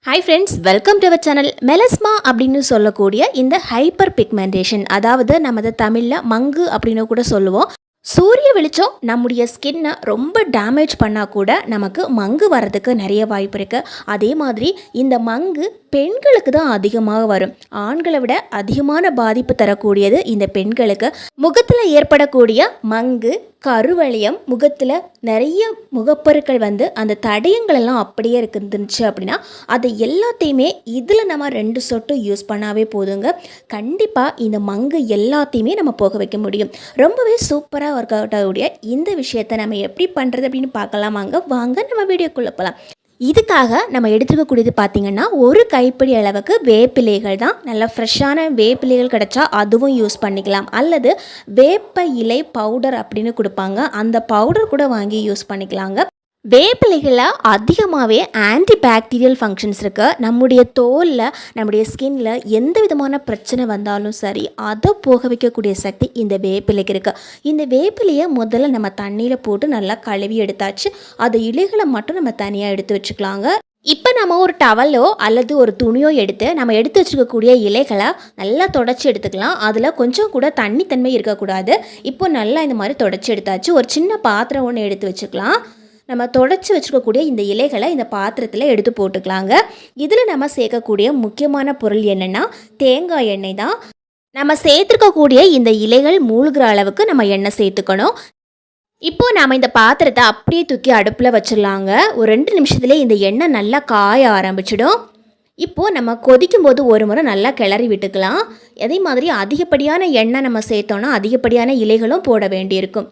Hi friends, welcome to our channel. Melasma அப்படின்னு சொல்லக்கூடிய இந்த ஹைப்பர் பிக்மெண்டேஷன், அதாவது நமது தமிழில் மங்கு அப்படின்னு கூட சொல்லுவோம். சூரிய வெளிச்சம் நம்முடைய ஸ்கின்னை ரொம்ப டேமேஜ் பண்ணால் கூட நமக்கு மங்கு வரதுக்கு நிறைய வாய்ப்பு இருக்குது. அதே மாதிரி இந்த மங்கு பெண்களுக்கு தான் அதிகமாக வரும். ஆண்களை விட அதிகமான பாதிப்பு தரக்கூடியது இந்த பெண்களுக்கு. முகத்தில் ஏற்படக்கூடிய மங்கு, கருவளையம், முகத்தில் நிறைய முகப்பருக்கள் அந்த தடயங்கள் எல்லாம் அப்படியே இருந்துச்சு அப்படின்னா அதை எல்லாத்தையுமே இதில் நம்ம 2 சொட்டு யூஸ் பண்ணாவே போதுங்க. கண்டிப்பாக இந்த மங்கு எல்லாத்தையுமே நம்ம போக வைக்க முடியும். ரொம்பவே சூப்பராக ஒர்க் அவுட் ஆகக்கூடிய இந்த விஷயத்தை நம்ம எப்படி பண்ணுறது அப்படின்னு பார்க்கலாமாங்க. வாங்க நம்ம வீடியோக்குள்ளே போகலாம். இதுக்காக நம்ம எடுத்துக்கக்கூடியது பார்த்திங்கன்னா, ஒரு கைப்பிடி அளவுக்கு வேப்பிலைகள் தான். நல்லா ஃப்ரெஷ்ஷான வேப்பிலைகள் கிடச்சா அதுவும் யூஸ் பண்ணிக்கலாம். அல்லது வேப்ப இலை பவுடர் அப்படின்னு கொடுப்பாங்க, அந்த பவுடர் கூட வாங்கி யூஸ் பண்ணிக்கலாங்க. வேப்பிலைகளில் அதிகமாகவே ஆன்டி பாக்டீரியல் ஃபங்க்ஷன்ஸ் இருக்குது. நம்முடைய தோலில், நம்முடைய ஸ்கின்னில் எந்த விதமான பிரச்சனை வந்தாலும் சரி, அதை போக வைக்கக்கூடிய சக்தி இந்த வேப்பிலைக்கு இருக்குது. இந்த வேப்பிலையை முதல்ல நம்ம தண்ணியில் போட்டு நல்லா கழுவி எடுத்தாச்சு. அது இலைகளை மட்டும் நம்ம தனியாக எடுத்து வச்சுக்கலாங்க. இப்போ நம்ம ஒரு டவலோ அல்லது ஒரு துணியோ எடுத்து நம்ம எடுத்து வச்சுருக்கக்கூடிய இலைகளை நல்லா தொடச்சி எடுத்துக்கலாம். அதில் கொஞ்சம் கூட தண்ணித்தன்மை இருக்கக்கூடாது. இப்போ நல்லா இந்த மாதிரி தொடச்சி எடுத்தாச்சு. ஒரு சின்ன பாத்திரம் ஒன்று எடுத்து வச்சுக்கலாம். நம்ம தொடச்சி வச்சுக்கக்கூடிய இந்த இலைகளை இந்த பாத்திரத்தில் எடுத்து போட்டுக்கலாங்க. இதில் நம்ம சேர்க்கக்கூடிய முக்கியமான பொருள் என்னென்னா தேங்காய் எண்ணெய் தான். நம்ம சேர்த்துருக்கக்கூடிய இந்த இலைகள் மூழ்கிற அளவுக்கு நம்ம எண்ணெய் சேர்த்துக்கணும். இப்போது நாம் இந்த பாத்திரத்தை அப்படியே தூக்கி அடுப்பில் வச்சிடலாங்க. ஒரு 2 நிமிஷத்துலேயே இந்த எண்ணெய் நல்லா காய ஆரம்பிச்சிடும். இப்போது நம்ம கொதிக்கும் போது ஒரு முறை நல்லா கிளறி விட்டுக்கலாம். அதே மாதிரி அதிகப்படியான எண்ணெய் நம்ம சேர்த்தோன்னா அதிகப்படியான இலைகளும் போட வேண்டியிருக்கும்.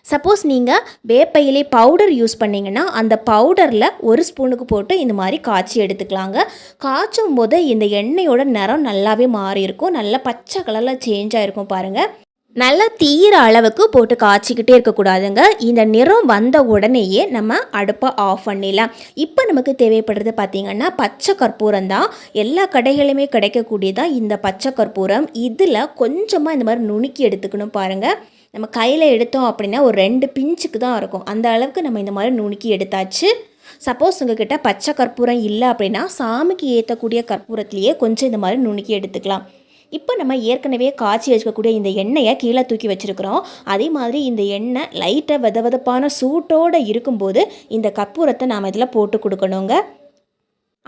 சப்போஸ் நீங்கள் வேப்ப இலை பவுடர் யூஸ் பண்ணிங்கன்னா அந்த பவுடரில் 1 ஸ்பூனுக்கு போட்டு இந்த மாதிரி காய்ச்சி எடுத்துக்கலாங்க. காய்ச்சும் போது இந்த எண்ணெயோட நிறம் நல்லாவே மாறி இருக்கும். நல்லா பச்சை கலரில் சேஞ்ச் ஆகிருக்கும் பாருங்கள். நல்லா தீர அளவுக்கு போட்டு காய்ச்சிக்கிட்டே இருக்கக்கூடாதுங்க. இந்த நிறம் வந்த உடனேயே நம்ம அடுப்பை ஆஃப் பண்ணிடலாம். இப்போ நமக்கு தேவைப்படுறது பார்த்திங்கன்னா பச்சை கற்பூரம் தான். எல்லா கடைகளுமே கிடைக்கக்கூடியதான் இந்த பச்சை கற்பூரம். இதில் கொஞ்சமாக இந்த மாதிரி நுணுக்கி எடுத்துக்கணும் பாருங்கள். நம்ம கையில் எடுத்தோம் அப்படின்னா ஒரு 2 பிஞ்சுக்கு தான் இருக்கும். அந்த அளவுக்கு நம்ம இந்த மாதிரி நுணுக்கி எடுத்தாச்சு. சப்போஸ் உங்ககிட்ட பச்சை கற்பூரம் இல்லை அப்படின்னா சாமிக்கு ஏற்றக்கூடிய கற்பூரத்துலேயே கொஞ்சம் இந்த மாதிரி நுணுக்கி எடுத்துக்கலாம். இப்போ நம்ம ஏற்கனவே காய்ச்சி வச்சுக்கக்கூடிய இந்த எண்ணெயை கீழே தூக்கி வச்சுருக்கிறோம். அதே மாதிரி இந்த எண்ணெய் லைட்டாக வெதவெதப்பான சூட்டோடு இருக்கும்போது இந்த கற்பூரத்தை நாம் இதில் போட்டு கொடுக்கணுங்க.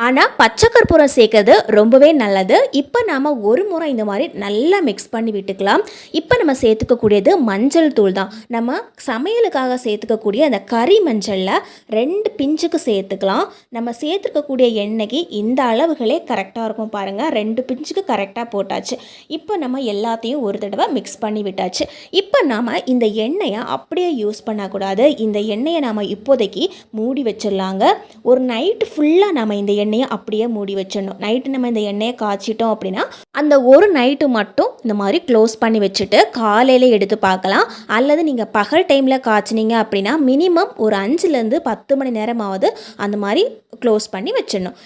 ஆனால் பச்சை கற்பூரம் சேர்க்கறது ரொம்பவே நல்லது. இப்போ நாம் ஒரு முறை இந்த மாதிரி நல்லா மிக்ஸ் பண்ணி விட்டுக்கலாம். இப்போ நம்ம சேர்த்துக்கக்கூடியது மஞ்சள் தூள் தான். நம்ம சமையலுக்காக சேர்த்துக்கக்கூடிய அந்த கறி மஞ்சளில் 2 பிஞ்சுக்கு சேர்த்துக்கலாம். நம்ம சேர்த்துக்கக்கூடிய எண்ணெய்க்கு இந்த அளவுகளே கரெக்டாக இருக்கும் பாருங்கள். 2 பிஞ்சுக்கு கரெக்டாக போட்டாச்சு. இப்போ நம்ம எல்லாத்தையும் ஒரு தடவை மிக்ஸ் பண்ணி விட்டாச்சு. இப்போ நாம் இந்த எண்ணெயை அப்படியே யூஸ் பண்ணக்கூடாது. இந்த எண்ணெயை நாம் இப்போதைக்கு மூடி வச்சிடலாங்க. ஒரு நைட்டு ஃபுல்லாக நம்ம இந்த எண்ணெயை அப்படியே மூடி வச்சிடணும். நைட்டு நம்ம இந்த எண்ணெயை காய்ச்சிட்டோம் அப்படின்னா அந்த ஒரு நைட்டு மட்டும் இந்த மாதிரி க்ளோஸ் பண்ணி வச்சுட்டு காலையில் எடுத்து பார்க்கலாம். அல்லது நீங்கள் பகல் டைமில் காய்ச்சினீங்க அப்படின்னா மினிமம் ஒரு 5லேருந்து 10 மணி நேரமாவது அந்த மாதிரி க்ளோஸ் பண்ணி வச்சிடணும்.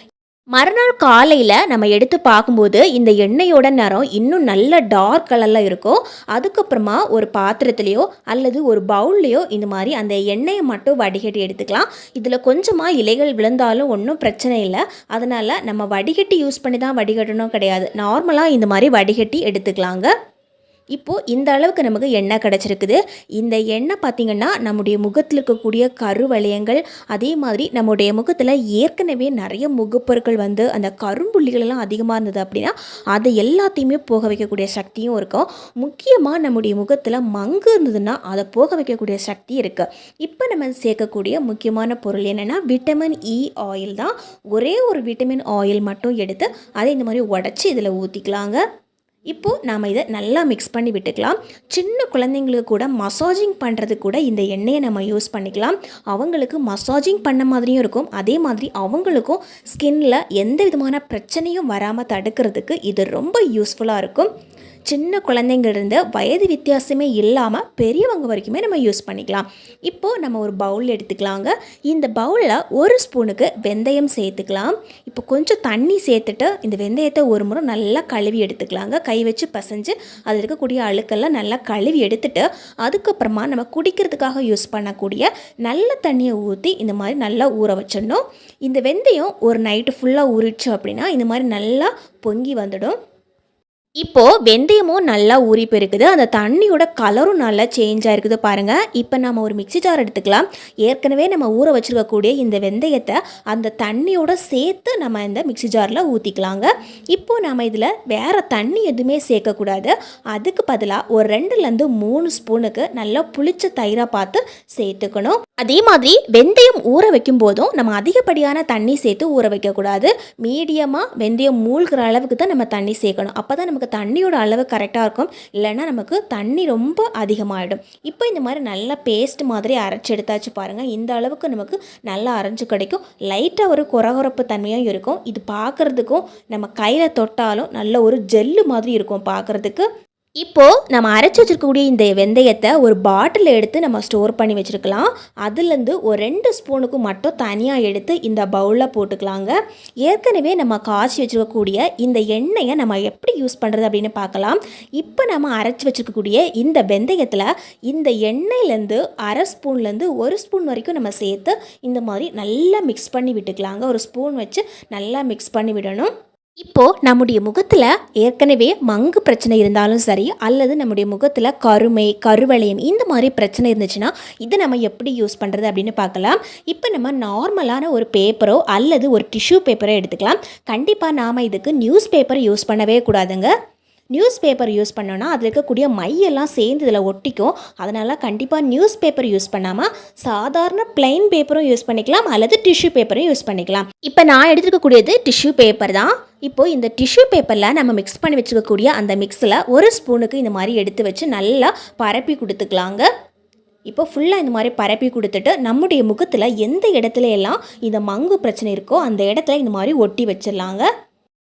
மறுநாள் காலையில் நம்ம எடுத்து பார்க்கும்போது இந்த எண்ணெயோட நிறம் இன்னும் நல்ல டார்க் கலரில் இருக்கும். அதுக்கப்புறமா ஒரு பாத்திரத்துலேயோ அல்லது ஒரு பவுல்லையோ இந்த மாதிரி அந்த எண்ணெயை மட்டும் வடிகட்டி எடுத்துக்கலாம். இதில் கொஞ்சமாக இலைகள் விழுந்தாலும் ஒன்றும் பிரச்சனை இல்லை. அதனால் நம்ம வடிகட்டி யூஸ் பண்ணி தான் வடிகட்டணும் கிடையாது. நார்மலாக இந்த மாதிரி வடிகட்டி எடுத்துக்கலாங்க. இப்போது இந்த அளவுக்கு நமக்கு எண்ணெய் கிடச்சிருக்குது. இந்த எண்ணெய் பார்த்திங்கன்னா நம்முடைய முகத்தில் இருக்கக்கூடிய கருவளையங்கள், அதே மாதிரி நம்முடைய முகத்தில் ஏற்கனவே நிறைய முகப்பொருட்கள் அந்த கரும்புள்ளிகளெல்லாம் அதிகமாக இருந்தது அப்படின்னா அதை எல்லாத்தையுமே போக வைக்கக்கூடிய சக்தியும் இருக்கும். முக்கியமாக நம்முடைய முகத்தில் மங்கு இருந்ததுன்னா அதை போக வைக்கக்கூடிய சக்தி இருக்குது. இப்போ நம்ம சேர்க்கக்கூடிய முக்கியமான பொருள் என்னென்னா விட்டமின் இ ஆயில் தான். ஒரே ஒரு விட்டமின் ஆயில் மட்டும் எடுத்து அதை இந்த மாதிரி உடச்சி இதில் ஊற்றிக்கலாங்க. இப்போது நாம் இதை நல்லா மிக்ஸ் பண்ணி விட்டுக்கலாம். சின்ன குழந்தைங்களுக்கு கூட மசாஜிங் பண்ணுறது கூட இந்த எண்ணெயை நம்ம யூஸ் பண்ணிக்கலாம். அவங்களுக்கு மசாஜிங் பண்ண மாதிரியும் இருக்கும். அதே மாதிரி அவங்களுக்கும் ஸ்கின்னில் எந்த விதமான பிரச்சனையும் வராமல் தடுக்கிறதுக்கு இது ரொம்ப யூஸ்ஃபுல்லாக இருக்கும். சின்ன குழந்தைங்கள்லேருந்து வயது வித்தியாசமே இல்லாமல் பெரியவங்க வரைக்குமே நம்ம யூஸ் பண்ணிக்கலாம். இப்போது நம்ம ஒரு பவுல் எடுத்துக்கலாங்க. இந்த பவுலில் 1 ஸ்பூனுக்கு வெந்தயம் சேர்த்துக்கலாம். இப்போ கொஞ்சம் தண்ணி சேர்த்துட்டு இந்த வெந்தயத்தை ஒரு முறை நல்லா கழுவி எடுத்துக்கலாங்க. கை வச்சு பசைஞ்சு அதில் இருக்கக்கூடிய அழுக்கெல்லாம் நல்லா கழுவி எடுத்துட்டு அதுக்கப்புறமா நம்ம குடிக்கிறதுக்காக யூஸ் பண்ணக்கூடிய நல்ல தண்ணியை ஊற்றி இந்த மாதிரி நல்லா ஊற வச்சிடணும். இந்த வெந்தயம் ஒரு நைட்டு ஃபுல்லாக ஊறிடுச்சு அப்படின்னா இந்த மாதிரி நல்லா பொங்கி வந்துடும். இப்போது வெந்தயமும் நல்லா ஊறி போயிருக்குது, அந்த தண்ணியோட கலரும் நல்லா சேஞ்ச் ஆகிருக்குது பாருங்கள். இப்போ நம்ம ஒரு மிக்ஸி ஜார் எடுத்துக்கலாம். ஏற்கனவே நம்ம ஊற வச்சுருக்கக்கூடிய இந்த வெந்தயத்தை அந்த தண்ணியோட சேர்த்து நம்ம இந்த மிக்ஸி ஜாரில் ஊற்றிக்கலாங்க. இப்போது நம்ம இதில் வேறு தண்ணி எதுவுமே சேர்க்கக்கூடாது. அதுக்கு பதிலாக ஒரு 2லேருந்து 3 ஸ்பூனுக்கு நல்லா புளிச்ச தயிராக பார்த்து சேர்த்துக்கணும். அதே மாதிரி வெந்தயம் ஊற வைக்கும் போதும் நம்ம அதிகப்படியான தண்ணி சேர்த்து ஊற வைக்கக்கூடாது. மீடியமாக வெந்தயம் மூழ்கிற அளவுக்கு தான் நம்ம தண்ணி சேர்க்கணும். அப்போ தான் நமக்கு தண்ணியோட அளவு கரெக்டாக இருக்கும். இல்லைன்னா நமக்கு தண்ணி ரொம்ப அதிகமாகிடும். இப்போ இந்த மாதிரி நல்லா பேஸ்ட் மாதிரி அரைச்சி எடுத்தாச்சு பாருங்கள். இந்த அளவுக்கு நமக்கு நல்லா அரைஞ்சு கிடைக்கும். லைட்டாக ஒரு கொரகொரப்பு தன்மையும் இருக்கும். இது பார்க்குறதுக்கும் நம்ம கையில் தொட்டாலும் நல்ல ஒரு ஜெல்லு மாதிரி இருக்கும் பார்க்குறதுக்கு. இப்போது நம்ம அரைச்சி வச்சுருக்கக்கூடிய இந்த வெந்தயத்தை ஒரு பாட்டில் எடுத்து நம்ம ஸ்டோர் பண்ணி வச்சுருக்கலாம். அதுலேருந்து ஒரு 2 ஸ்பூனுக்கு மட்டும் தனியாக எடுத்து இந்த பவுலில் போட்டுக்கலாங்க. ஏற்கனவே நம்ம காய்ச்சி வச்சுருக்கக்கூடிய இந்த எண்ணெயை நம்ம எப்படி யூஸ் பண்ணுறது அப்படின்னு பார்க்கலாம். இப்போ நம்ம அரைச்சி வச்சுருக்கக்கூடிய இந்த வெந்தயத்தில் இந்த எண்ணெயிலேருந்து 1/2 ஸ்பூன்லேருந்து 1 ஸ்பூன் வரைக்கும் நம்ம சேர்த்து இந்த மாதிரி நல்லா மிக்ஸ் பண்ணி விட்டுக்கலாங்க. ஒரு ஸ்பூன் வச்சு நல்லா மிக்ஸ் பண்ணி விடணும். இப்போது நம்முடைய முகத்தில் ஏற்கனவே மங்கு பிரச்சனை இருந்தாலும் சரி, அல்லது நம்முடைய முகத்தில் கருமை, கருவளையம் இந்த மாதிரி பிரச்சனை இருந்துச்சுன்னா இதை நம்ம எப்படி யூஸ் பண்ணுறது அப்படின்னு பார்க்கலாம். இப்போ நம்ம நார்மலான ஒரு பேப்பரோ அல்லது ஒரு டிஷ்யூ பேப்பரோ எடுத்துக்கலாம். கண்டிப்பாக நாம் இதுக்கு நியூஸ் பேப்பர் யூஸ் பண்ணவே கூடாதுங்க. நியூஸ் பேப்பர் யூஸ் பண்ணோன்னா அதில் இருக்கக்கூடிய மையெல்லாம் சேர்ந்து இதில் ஒட்டிக்கும். அதனால் கண்டிப்பாக நியூஸ் பேப்பர் யூஸ் பண்ணாமல் சாதாரண பிளைன் பேப்பரும் யூஸ் பண்ணிக்கலாம் அல்லது டிஷ்யூ பேப்பரும் யூஸ் பண்ணிக்கலாம். இப்போ நான் எடுத்துக்கக்கூடியது டிஷ்யூ பேப்பர் தான். இப்போது இந்த டிஷ்யூ பேப்பரில் நம்ம மிக்ஸ் பண்ணி வச்சுக்கக்கூடிய அந்த மிக்ஸில் 1 ஸ்பூனுக்கு இந்த மாதிரி எடுத்து வச்சு நல்லா பரப்பி கொடுத்துக்கலாங்க. இப்போ ஃபுல்லாக இந்த மாதிரி பரப்பி கொடுத்துட்டு நம்முடைய முகத்தில் எந்த இடத்துல எல்லாம் இந்த மங்கு பிரச்சனை இருக்கோ அந்த இடத்துல இந்த மாதிரி ஒட்டி வச்சிடலாங்க.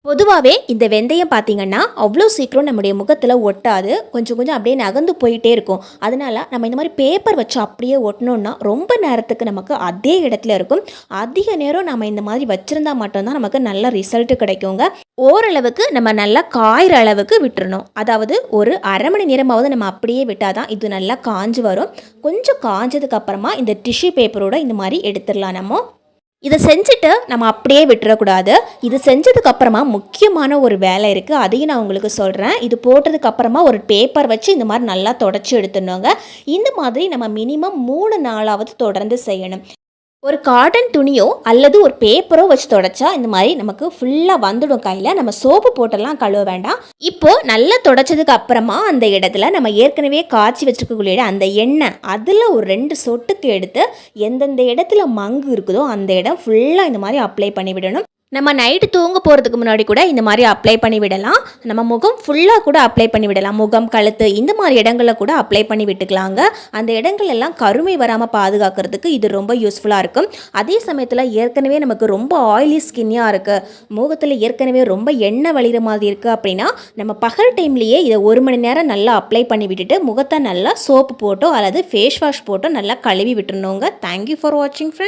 பொதுவாகவே இந்த வெந்தயம் பார்த்திங்கன்னா அவ்வளோ சீக்கிரம் நம்முடைய முகத்தில் ஒட்டாது. கொஞ்சம் கொஞ்சம் அப்படியே நகர்ந்து போயிட்டே இருக்கும். அதனால் நம்ம இந்த மாதிரி பேப்பர் வச்சு அப்படியே ஒட்டினோன்னா ரொம்ப நேரத்துக்கு நமக்கு அதே இடத்துல இருக்கும். அதிக நேரம் நம்ம இந்த மாதிரி வச்சுருந்தா மட்டும்தான் நமக்கு நல்ல ரிசல்ட்டு கிடைக்குங்க. ஓரளவுக்கு நம்ம நல்லா காயிற அளவுக்கு விட்டுறணும். அதாவது ஒரு 1/2 மணி நேரமாவது நம்ம அப்படியே விட்டால் தான் இது நல்லா காஞ்சு வரும். கொஞ்சம் காஞ்சதுக்கப்புறமா இந்த டிஷ்யூ பேப்பரோட இந்த மாதிரி எடுத்துடலாம். நம்ம இதை செஞ்சுட்டு நம்ம அப்படியே விட்டுறக்கூடாது. இது செஞ்சதுக்கப்புறமா முக்கியமான ஒரு வேலை இருக்குது, அதையும் நான் உங்களுக்கு சொல்கிறேன். இது போட்டதுக்கப்புறமா ஒரு பேப்பர் வச்சு இந்த மாதிரி நல்லா தொடச்சி எடுத்துடணுங்க. இந்த மாதிரி நம்ம மினிமம் 3 நாளாவது தொடர்ந்து செய்யணும். ஒரு காட்டன் துணியோ அல்லது ஒரு பேப்பரோ வச்சு தொடச்சா இந்த மாதிரி நமக்கு ஃபுல்லாக வந்துடும் கையில். நம்ம சோப்பு போட்டெல்லாம் கழுவ வேண்டாம். இப்போது நல்லா தொடச்சதுக்கு அப்புறமா அந்த இடத்துல நம்ம ஏற்கனவே காய்ச்சி வச்சுருக்கக்கூடிய அந்த எண்ணெய் அதில் ஒரு 2 சொட்டுக்கு எடுத்து எந்தெந்த இடத்துல மங்கு இருக்குதோ அந்த இடம் ஃபுல்லாக இந்த மாதிரி அப்ளை பண்ணி விடணும். நம்ம நைட்டு தூங்க போகிறதுக்கு முன்னாடி கூட இந்த மாதிரி அப்ளை பண்ணி விடலாம். நம்ம முகம் ஃபுல்லாக கூட அப்ளை பண்ணி விடலாம். முகம், கழுத்து இந்த மாதிரி இடங்களில் கூட அப்ளை பண்ணி விட்டுக்கலாங்க. அந்த இடங்கள் எல்லாம் கருமை வராமல் பாதுகாக்கிறதுக்கு இது ரொம்ப யூஸ்ஃபுல்லாக இருக்கும். அதே சமயத்தில் ஏற்கனவே நமக்கு ரொம்ப ஆயிலி ஸ்கின்னியாக இருக்குது, முகத்தில் ஏற்கனவே ரொம்ப எண்ணெய் வழிகிற மாதிரி இருக்குது அப்படின்னா நம்ம பகல் டைம்லேயே இதை 1 மணி நேரம் நல்லா அப்ளை பண்ணி விட்டுட்டு முகத்தை நல்லா சோப்பு போட்டோ அல்லது ஃபேஸ் வாஷ் போட்டோ நல்லா கழுவி விட்டுருணுங்க. தேங்க்யூ ஃபார் வாட்சிங் ஃப்ரெண்ட்ஸ்.